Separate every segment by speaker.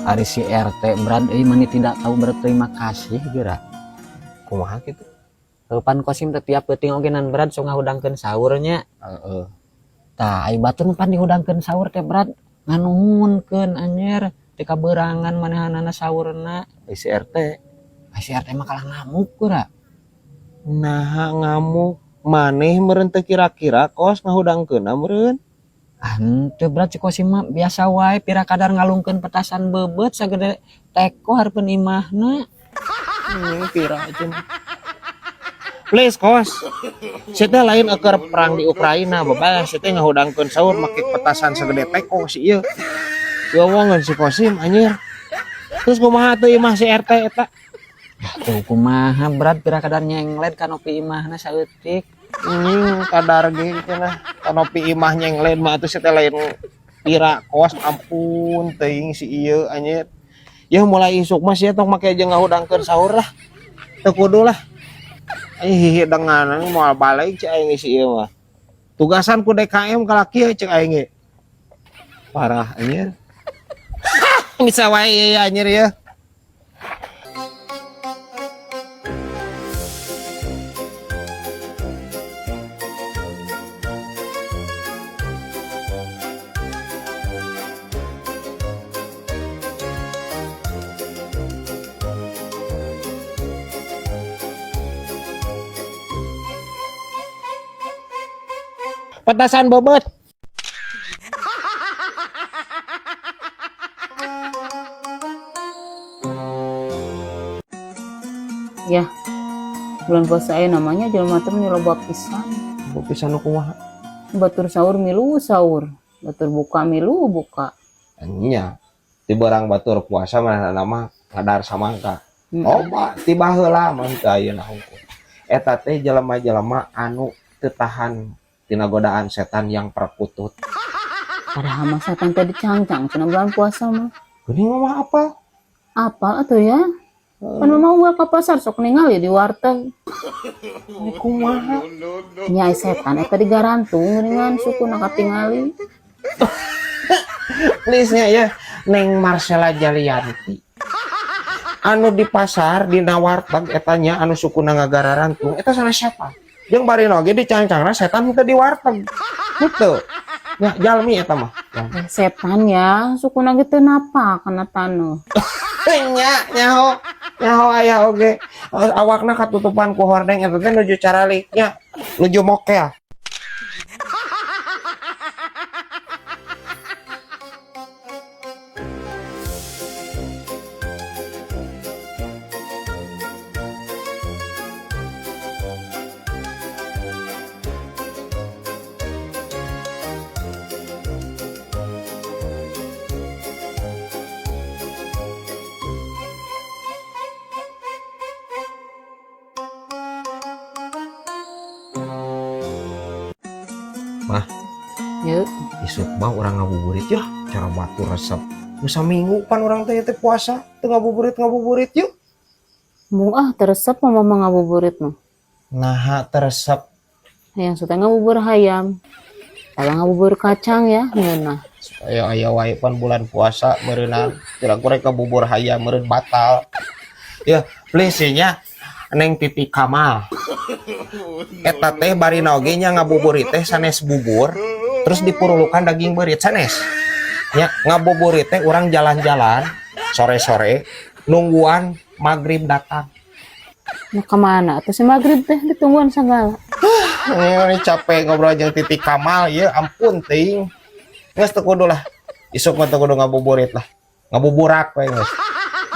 Speaker 1: Ari si RT berat mani tidak tahu berterima kasih geura.
Speaker 2: Kumaha gitu?
Speaker 1: Pan kosim teh tiap peuting ogenan berat so ngahudangkeun saurnya.
Speaker 2: Heeh.
Speaker 1: Tah ai batur pan dihudangkeun saur teh berat nganuhunkeun anjir teu kaberangan manehanana saurna.
Speaker 2: Si RT.
Speaker 1: Si RT mah kalah ngamuk geura.
Speaker 2: Nah ngamuk maneh meureun teu kira-kira kos ngahudangkeunna meureun.
Speaker 1: Teu berat si kosim mah biasa wae pira kadar ngalungkeun petasan bebeut sagede teko hareupeun imahna.
Speaker 2: Pira aja. Please kos. Saya lain eker perang di Ukraina, babas saya ngahudangkeun saur make petasan sagede teko si ieu. Ya wongeun si Kosim anjir. Terus kumaha teu imah si RT eta?
Speaker 1: Tuh kumaha berat pira kadar nyenglet kanopi imahna saeutik.
Speaker 2: Kadar ge cenah kanopi imah nyenglet mah atuh saya lain pira kos ampun teuing si ieu anjir. Ya mulai isuk mah sia tong make aja ngahudangkeun saur lah. Teu kudu lah. Hihi denganan moal balik cek aing si ieu mah. Tugasan ku DKM ka laki cek aing ge. Parah anjir. Bisa wae anjir ya. Petasan bobot.
Speaker 3: Ya, bulan puasa aya namanya jelema teh nyoba pisan.
Speaker 2: Pisan kumaha?
Speaker 3: Batur sahur milu sahur, batur buka milu buka.
Speaker 2: Nya, ti barang batur puasa mah nama kadar samangka. Loba tiba heula mah teu ayeuna hukum. Eta teh jelema-jelema anu teu tahan tina godaan setan yang perkutut.
Speaker 3: Padahal mah setan teh dicangcang cenah bulan puasa mah.
Speaker 2: Geuning mah apa?
Speaker 3: Apal atuh ya? Pan mau gua ke pasar sok ningali di warteg.
Speaker 2: Kumaha?
Speaker 3: Nyai setan eta digarantung geuningan sukuna katingali.
Speaker 2: Please nya ya, Neng Marcella Jalianti. Anu di pasar dina warteg eta nya anu sukuna ngagararantung eta salah siapa? Jeung bari oge dicangcangna setan teh di warteg. Gitu. Ya jalmi eta mah.
Speaker 3: Setan ya, sukuna ge teu napa kana tanu.
Speaker 2: Nyaho aya oge awakna katutupan ku hordeng eta teh nuju caraliknya nuju mokel. Mah,
Speaker 3: Yuk,
Speaker 2: isuk mah orang ngabuburit ya, cara batu resep. Bisa minggu pan orang teh puasa, teu ngabuburit yuk.
Speaker 3: mung teresep mah mama ngabuburit mah.
Speaker 2: Nah, teresep.
Speaker 3: Yang suka ngabubur hayam. Kalau ngabubur kacang ya, ngeunah.
Speaker 2: Supaya aya wae pan bulan puasa meureunan, kira-kira ka bubur hayam meureun batal. Ya, please nya Neng Titi Kamal. Eta teh bari oge nya ngabuburit teh sanes bubur, terus dipurulukan daging beurit sanes. Nya ngabuburit teh urang jalan-jalan sore-sore nungguan maghrib datang.
Speaker 3: Mau kemana? Atau si maghrib teh ditungguan segala.
Speaker 2: Ini capek ngobrol jeung Titi Kamal ya ampun ting. Geus teu kudu lah. Isuk mah teu kudu ngabuburit lah. Ngabuburak we geus.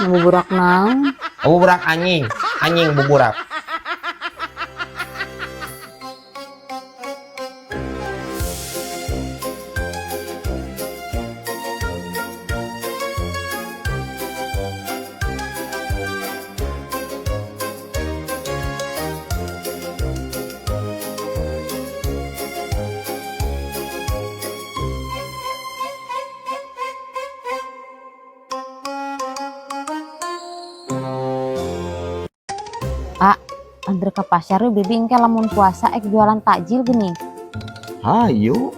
Speaker 3: Ngabuburak naon?
Speaker 2: Ngabuburak anjing buburak.
Speaker 3: Antar ke pasar bibi engke lamun puasa jualan takjil gini.
Speaker 2: Hayu.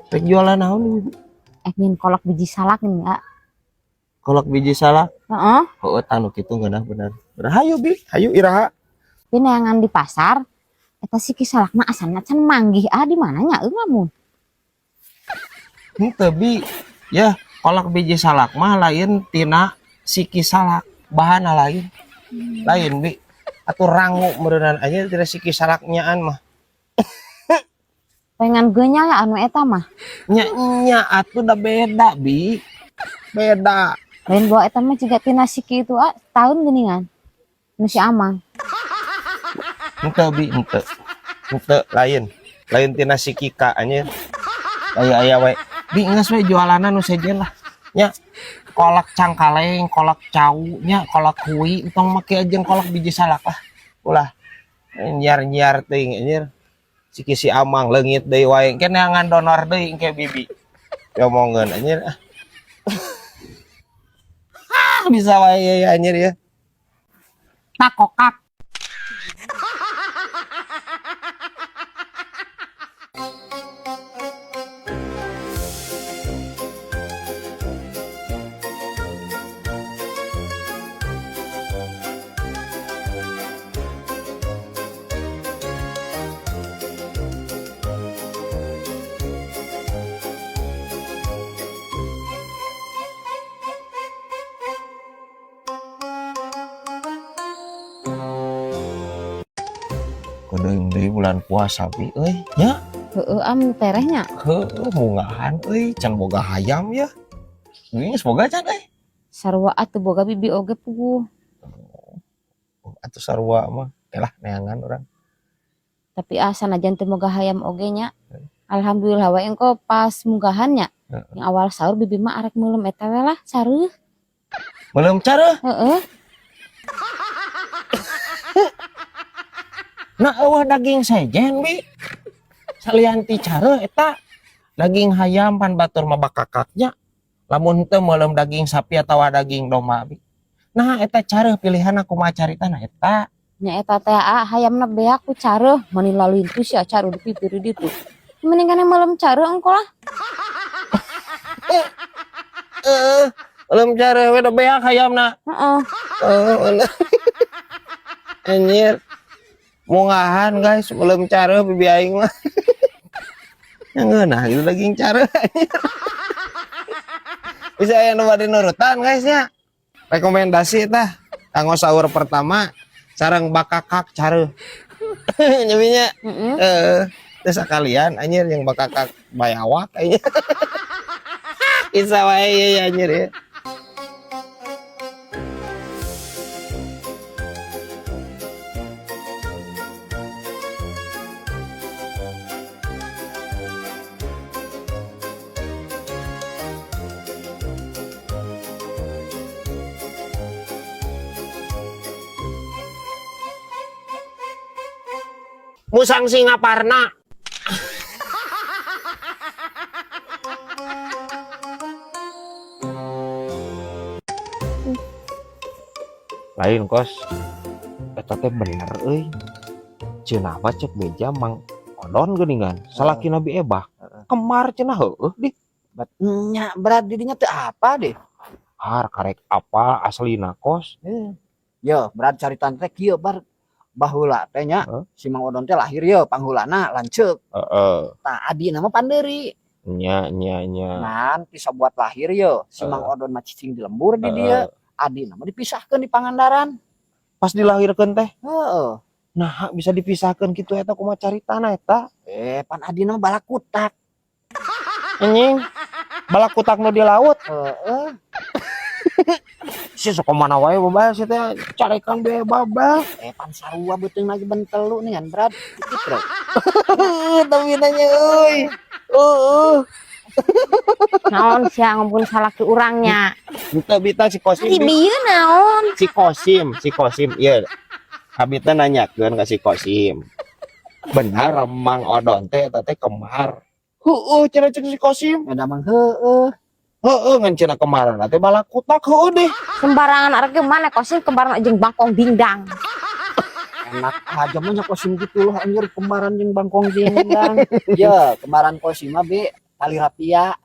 Speaker 2: Rek jualan naon Bibi?
Speaker 3: ingin kolak biji salak nih ya.
Speaker 2: Kolak biji salak.
Speaker 3: Heeh.
Speaker 2: Oh, tanu kitu geunah bener. Bener. Hayu Bi, hayu iraha.
Speaker 3: Tapi neangan di pasar eta si salakna asalna can manggih di mananya lamun.
Speaker 2: Henteu Bi. Ya, kolak biji salak mah lain tina siki salak, bahanna lain. Lain Bi. Atuh rangu meureunana aja tina siki salak nyaan mah.
Speaker 3: Pengen geunya ya anu eta mah.
Speaker 2: Nya atuh da beda Bi. Beda.
Speaker 3: Lain bawa eta mah juga tina siki itu tahun geuningan. Nu si Amang.
Speaker 2: Henteu Bi, henteu. Henteu lain. Lain tina siki ka anjeun. Aya we. Bi geus we jualanna nu sejen lah. Nya kolak cangkaleng, kolak cau, nya kolak kui, entong make jeung kolak biji salak lah. Ulah nyiar-nyiar teuing anjir. Siki si Amang leungit deui wae, engke neangan donor deui engke bibi. Ngomongkeun anjir. Bisa wae ya anjir ya.
Speaker 3: Takokak.
Speaker 2: Kudeung deui bulan puasa Bi euy, nya.
Speaker 3: Heeh am terehnya.
Speaker 2: Heuh mungahan euy, can boga hayam ya. Geus boga can euy.
Speaker 3: Sarua atuh boga bibi oge puguh.
Speaker 2: Atuh sarua mah kelah neangan urang.
Speaker 3: Tapi sanajan teu moga hayam oge nya. Alhamdulillah wae engko pas munggahannya. Yang awal sahur bibi mah arek meulem eta we lah sareuh.
Speaker 2: Belum cara.
Speaker 3: Heeh.
Speaker 2: Nah eueuh daging sejen Bi. Salianti cara eta daging hayam pan batur mah bakakaknya. Lamun teu meulem daging sapi atawa daging domba Bi. Nah eta cara pilihan aku mah caritana eta.
Speaker 3: Nya eta teh hayamna beak ku careuh mani lalintu sia caruh di pipir ditu. Mendingan malam careuh engko lah.
Speaker 2: Belum cara we da beak hayamna.
Speaker 3: Heeh.
Speaker 2: Anjir. Mungahan guys, belum cara bibi aing mah. Yang nah itu daging cara. Bisa aya nu bade nurutan guys nya. Rekomendasi tah. Kanggo sahur pertama sareng bakakak cara. Nyaminya. Terus sekalian anjir yang bakakak bayawak anjir. Bisa wae ya anjir ya. Musang Singaparna. Lain kos. Eta teh bener euy. Cenah apa cek beja mang odon geuningan. Salaki Nabi Ebah. Kemar cenah heueuh di.
Speaker 1: Nya berat didinya teh apa deh?
Speaker 2: Har karek apa aslina kos.
Speaker 1: Yo berat caritan teh kieu bar baheula teh nya si Mang Odon teh lahir yo panghulana lanceuk. Tah adina mah Panderi.
Speaker 2: Nya.
Speaker 1: Nan bisa buat lahir yo si Mang Odon mah cicing di lembur di dia. Adina mah dipisahkeun di Pangandaran.
Speaker 2: Pas dilahirkeun teh.
Speaker 1: Heeh.
Speaker 2: Nah bisa dipisahkeun kitu eta kumaha caritana eta.
Speaker 1: Pan adina mah balakutak.
Speaker 2: Anjing. Balakutak nu di laut.
Speaker 1: Heeh.
Speaker 2: Si sok mana wae babas teh carekan bae babas.
Speaker 1: Pan sarua beuteung lagi bentelu nih kan berat dikit bro.
Speaker 2: Tapi nanya euy.
Speaker 3: Naon sia ngumpul salaki urangnya.
Speaker 2: Bita si Kosim.
Speaker 3: Di dieu naon?
Speaker 2: Si Kosim ieu. Habitna nanyakeun ka si Kosim. Benar Mang Odon teh eta teh kembar. Heueuh cenah cek si Kosim.
Speaker 1: Ada mang heueuh.
Speaker 2: Heueuh ngan cenah kemarin teh balakutak heueuh deh.
Speaker 3: Sembarangan arek ge mana kosin kembaran jeung bangkong dingdang.
Speaker 1: Enak aja mah nya Kosim gitu loh anjir kembaran jeung bangkong dingdang. Ya, kembaran Kosim mah be tali rapia.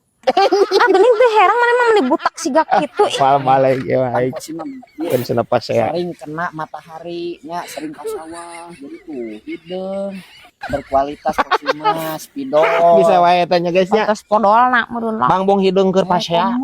Speaker 3: Geuning teh herang mana mah meni butak sigak kitu.
Speaker 2: Apal balik ya baik.
Speaker 1: Pasti mah
Speaker 2: Kan senapas saya.
Speaker 1: sering kena matahari nya, sering ke sawah, jadi tuh hidung berkualitas Proxima, spidol.
Speaker 2: Bisa wae tanya guys nya.
Speaker 3: Terus podolna meureun lah.
Speaker 2: Bang Bong hidung keur pasea.